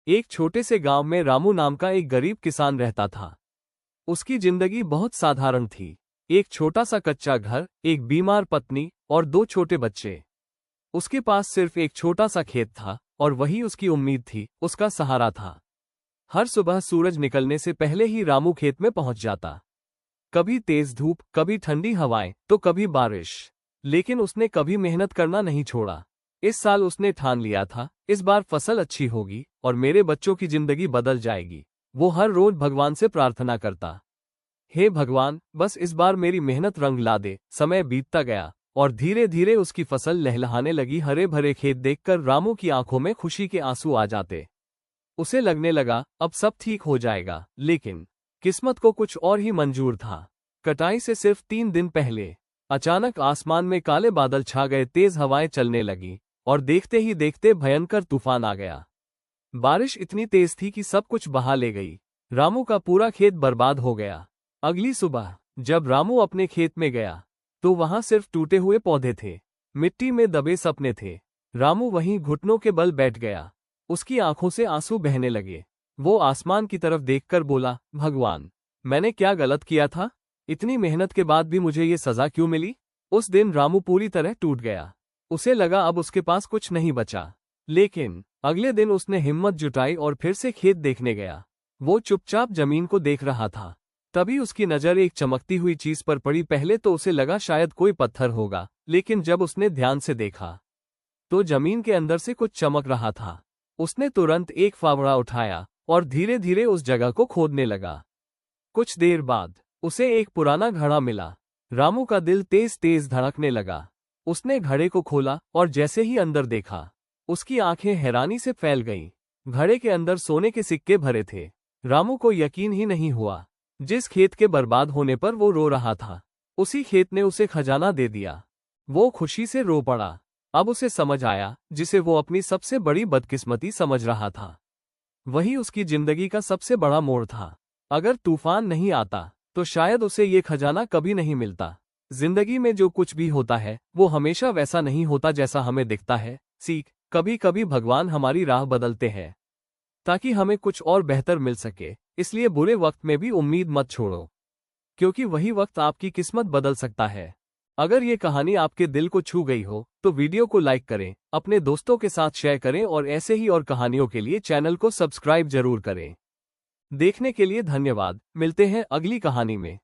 एक छोटे से गांव में रामू नाम का एक गरीब किसान रहता था। उसकी जिंदगी बहुत साधारण थी। एक छोटा सा कच्चा घर, एक बीमार पत्नी और 2 छोटे बच्चे। उसके पास सिर्फ एक छोटा सा खेत था और वही उसकी उम्मीद थी, उसका सहारा था। हर सुबह सूरज निकलने से पहले ही रामू खेत में पहुंच जाता। कभी तेज धूप, कभी ठंडी हवाएं, तो कभी बारिश। लेकिन उसने कभी मेहनत करना नहीं छोड़ा। इस साल उसने ठान लिया था, इस बार फसल अच्छी होगी और मेरे बच्चों की जिंदगी बदल जाएगी। वो हर रोज भगवान से प्रार्थना करता, हे भगवान, बस इस बार मेरी मेहनत रंग ला दे। समय बीतता गया और धीरे धीरे उसकी फसल लहलहाने लगी। हरे भरे खेत देखकर रामू की आंखों में खुशी के आंसू आ जाते। उसे लगने लगा अब सब ठीक हो जाएगा, लेकिन किस्मत को कुछ और ही मंजूर था। कटाई से सिर्फ 3 दिन पहले अचानक आसमान में काले बादल छा गए, तेज हवाएं चलने लगी और देखते ही देखते भयंकर तूफान आ गया। बारिश इतनी तेज थी कि सब कुछ बहा ले गई। रामू का पूरा खेत बर्बाद हो गया। अगली सुबह जब रामू अपने खेत में गया तो वहां सिर्फ टूटे हुए पौधे थे, मिट्टी में दबे सपने थे। रामू वहीं घुटनों के बल बैठ गया। उसकी आंखों से आंसू बहने लगे। वो आसमान की तरफ देखकर बोला, भगवान, मैंने क्या गलत किया था? इतनी मेहनत के बाद भी मुझे ये सजा क्यों मिली? उस दिन रामू पूरी तरह टूट गया। उसे लगा अब उसके पास कुछ नहीं बचा। लेकिन अगले दिन उसने हिम्मत जुटाई और फिर से खेत देखने गया। वो चुपचाप जमीन को देख रहा था। तभी उसकी नजर एक चमकती हुई चीज पर पड़ी। पहले तो उसे लगा शायद कोई पत्थर होगा, लेकिन जब उसने ध्यान से देखा तो जमीन के अंदर से कुछ चमक रहा था। उसने तुरंत एक फावड़ा उठाया और धीरे धीरे उस जगह को खोदने लगा। कुछ देर बाद उसे एक पुराना घड़ा मिला। रामू का दिल तेज तेज धड़कने लगा। उसने घड़े को खोला और जैसे ही अंदर देखा, उसकी आंखें हैरानी से फैल गईं। घड़े के अंदर सोने के सिक्के भरे थे। रामू को यकीन ही नहीं हुआ। जिस खेत के बर्बाद होने पर वो रो रहा था, उसी खेत ने उसे खजाना दे दिया। वो खुशी से रो पड़ा। अब उसे समझ आया, जिसे वो अपनी सबसे बड़ी बदकिस्मती समझ रहा था, वही उसकी जिंदगी का सबसे बड़ा मोड़ था। अगर तूफान नहीं आता तो शायद उसे ये खजाना कभी नहीं मिलता। जिंदगी में जो कुछ भी होता है वो हमेशा वैसा नहीं होता जैसा हमें दिखता है। सीख, कभी कभी भगवान हमारी राह बदलते हैं ताकि हमें कुछ और बेहतर मिल सके। इसलिए बुरे वक्त में भी उम्मीद मत छोड़ो, क्योंकि वही वक्त आपकी किस्मत बदल सकता है। अगर ये कहानी आपके दिल को छू गई हो तो वीडियो को लाइक करें, अपने दोस्तों के साथ शेयर करें और ऐसे ही और कहानियों के लिए चैनल को सब्सक्राइब जरूर करें। देखने के लिए धन्यवाद। मिलते हैं अगली कहानी में।